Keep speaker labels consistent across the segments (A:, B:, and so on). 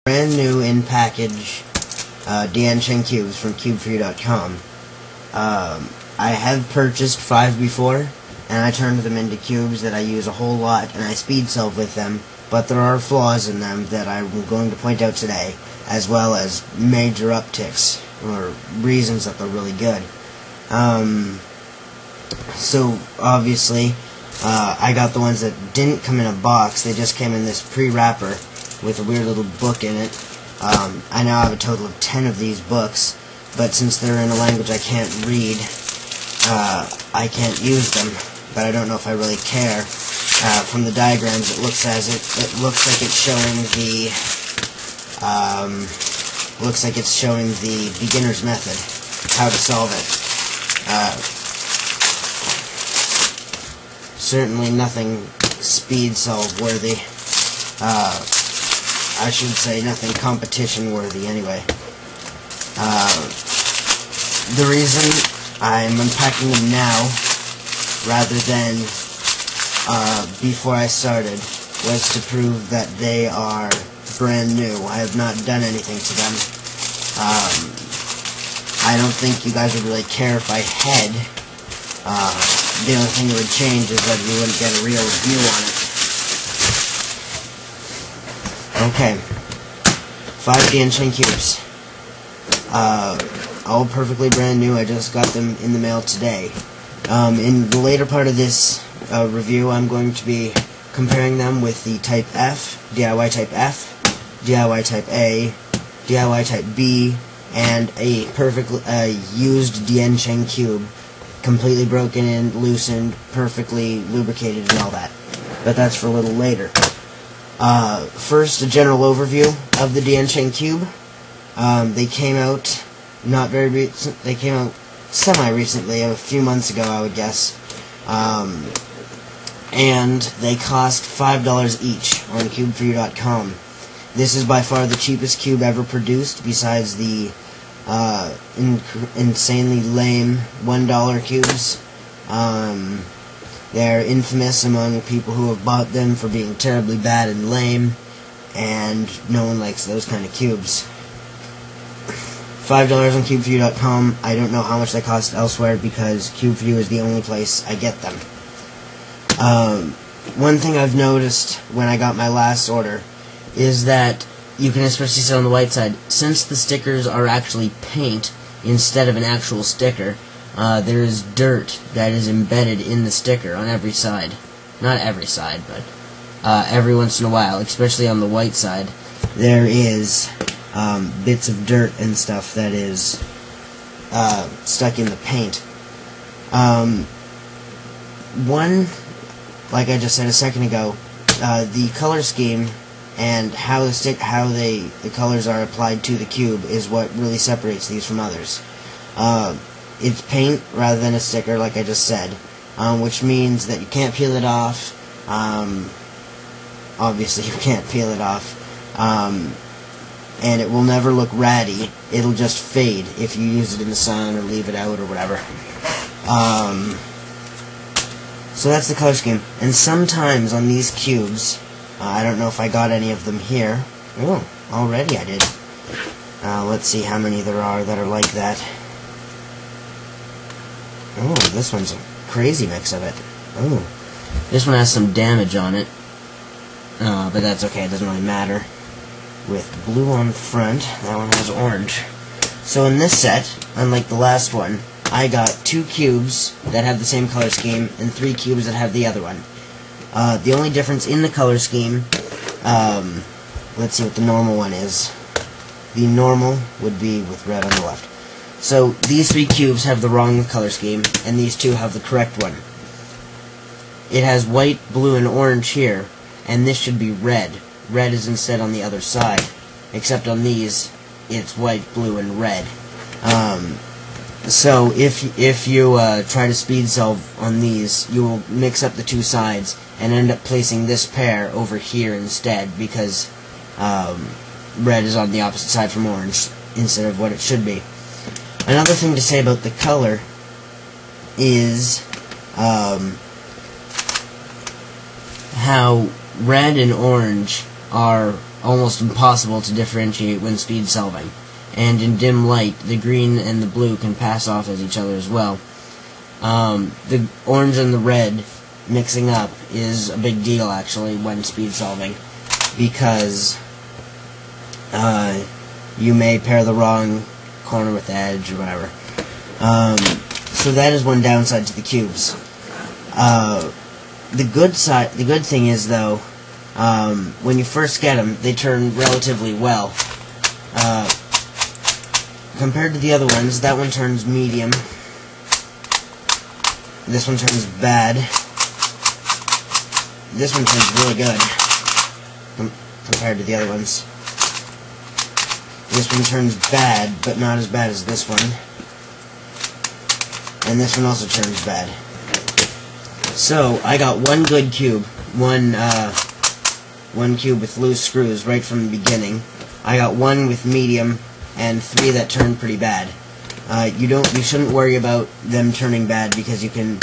A: Brand new in package Diansheng cubes from CubeForYou.com. I have purchased 5 before, and I turned them into cubes that I use a whole lot, and I speed solve with them, but there are flaws in them that I'm going to point out today, as well as major upticks, or reasons that they're really good. So, obviously, I got the ones that didn't come in a box. They just came in this pre-wrapper with a weird little book in it. I now have a total of 10 of these books, but since they're in a language I can't read, I can't use them, but I don't know if I really care. From the diagrams, it looks like it's showing the beginner's method, how to solve it. Certainly nothing speed solve worthy. I should say nothing competition worthy anyway. The reason I'm unpacking them now, rather than before I started, was to prove that they are brand new. I have not done anything to them. I don't think you guys would really care if I had. The only thing that would change is that you wouldn't get a real review on it. Okay. 5 Diansheng cubes. All perfectly brand new. I just got them in the mail today. In the later part of this review, I'm going to be comparing them with the Type F, DIY Type F, DIY Type A, DIY Type B, and a perfectly used Diansheng cube, completely broken in, loosened, perfectly lubricated, and all that. But that's for a little later. First, a general overview of the Diansheng cube. They came out not very recent. They came out semi-recently, a few months ago, I would guess. And they cost $5 each on CubeForYou.com. This is by far the cheapest cube ever produced, besides the insanely lame $1 cubes. They're infamous among people who have bought them for being terribly bad and lame, and no one likes those kind of cubes. $5 on CubeForYou.com. I don't know how much they cost elsewhere, because CubeForYou is the only place I get them. One thing I've noticed when I got my last order is that you can especially see on the white side, since the stickers are actually paint instead of an actual sticker, there is dirt that is embedded in the sticker on every side. Not every side, but every once in a while, especially on the white side, there is bits of dirt and stuff that is stuck in the paint. Like I just said a second ago, the color scheme and how the colors are applied to the cube is what really separates these from others. It's paint rather than a sticker, like I just said, which means that you can't peel it off. Obviously, you can't peel it off, and it will never look ratty. It'll just fade if you use it in the sun or leave it out or whatever. So that's the color scheme. And sometimes on these cubes, I don't know if I got any of them here. Oh, already I did. Let's see how many there are that are like that. Oh, this one's a crazy mix of it. Oh, this one has some damage on it. But that's okay, it doesn't really matter. With blue on the front, that one has orange. So in this set, unlike the last one, I got 2 cubes that have the same color scheme and 3 cubes that have the other one. The only difference in the color scheme, let's see what the normal one is. The normal would be with red on the left. So these 3 cubes have the wrong color scheme, and these 2 have the correct one. It has white, blue, and orange here, and this should be red. Red is instead on the other side, except on these, it's white, blue, and red. So if you try to speed solve on these, you will mix up the 2 sides and end up placing this pair over here instead, because red is on the opposite side from orange instead of what it should be. Another thing to say about the color is how red and orange are almost impossible to differentiate when speed solving, and in dim light the green and the blue can pass off as each other as well. The orange and the red mixing up is a big deal actually when speed solving, because you may pair the wrong corner with the edge or whatever. So that is one downside to the cubes. The good thing is though, when you first get them, they turn relatively well. Compared to the other ones, that one turns medium. This one turns bad. This one turns really good compared to the other ones. This one turns bad, but not as bad as this one. And this one also turns bad. So, I got one good cube, one cube with loose screws right from the beginning. I got one with medium, and 3 that turned pretty bad. You shouldn't worry about them turning bad, because you can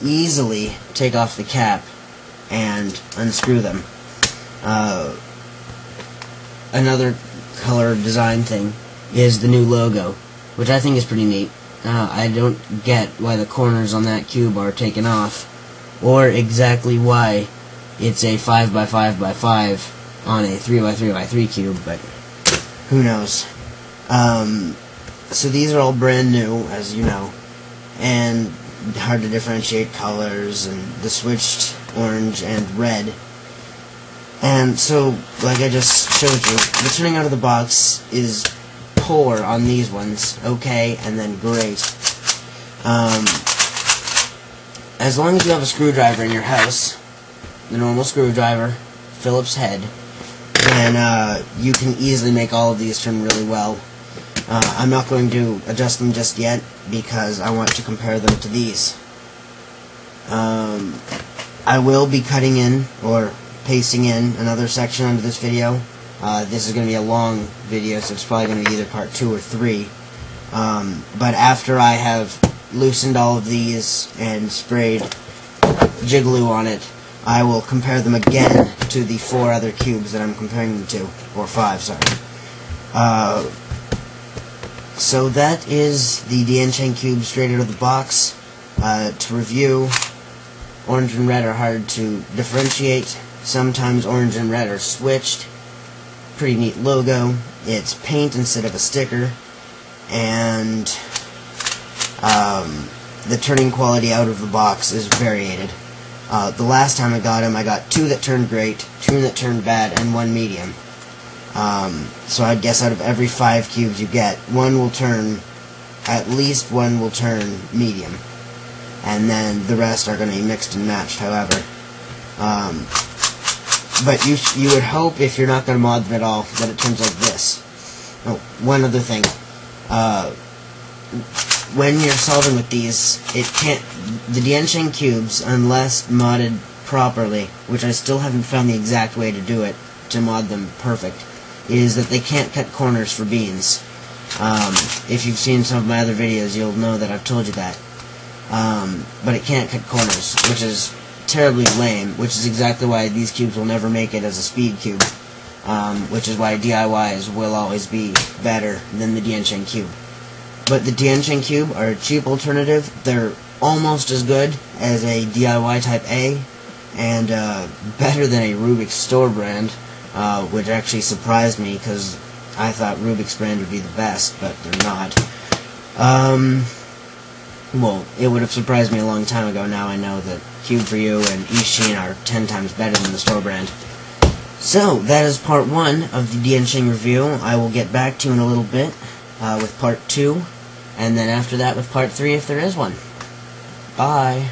A: easily take off the cap and unscrew them. Another color design thing is the new logo, which I think is pretty neat. I don't get why the corners on that cube are taken off, or exactly why it's a 5x5x5 on a 3x3x3 cube, but who knows. So these are all brand new, as you know, and hard to differentiate colors, and the switched orange and red. And so, like I just showed you, the turning out of the box is poor on these ones, okay, and then great. As long as you have a screwdriver in your house, the normal screwdriver, Phillips head, then you can easily make all of these turn really well. I'm not going to adjust them just yet, because I want to compare them to these. I will be cutting in, or pasting in, another section under this video. This is going to be a long video, so it's probably going to be either part 2 or 3. But after I have loosened all of these and sprayed Jigaloo on it, I will compare them again to the 4 other cubes that I'm comparing them to. Or 5, sorry. So that is the Diansheng cube straight out of the box. To review, orange and red are hard to differentiate. Sometimes orange and red are switched. Pretty neat logo. It's paint instead of a sticker. And the turning quality out of the box is variated. The last time I got them, I got 2 that turned great, 2 that turned bad, and 1 medium. So I'd guess out of every 5 cubes you get, at least one will turn medium. And then the rest are going to be mixed and matched, however. But you would hope, if you're not going to mod them at all, that it turns like this. Oh, one other thing. When you're solving with these, the Diansheng cubes, unless modded properly, which I still haven't found the exact way to do it, to mod them perfect, is that they can't cut corners for beans. If you've seen some of my other videos, you'll know that I've told you that. But it can't cut corners, which is terribly lame, which is exactly why these cubes will never make it as a speed cube, which is why DIYs will always be better than the Diansheng cube. But the Diansheng cube are a cheap alternative. They're almost as good as a DIY Type A, and better than a Rubik's store brand, which actually surprised me, because I thought Rubik's brand would be the best, but they're not. Well, it would have surprised me a long time ago. Now I know that Cube for You and Diansheng are 10 times better than the store brand. So, that is part 1 of the Diansheng review. I will get back to you in a little bit with part 2, and then after that with part 3 if there is one. Bye.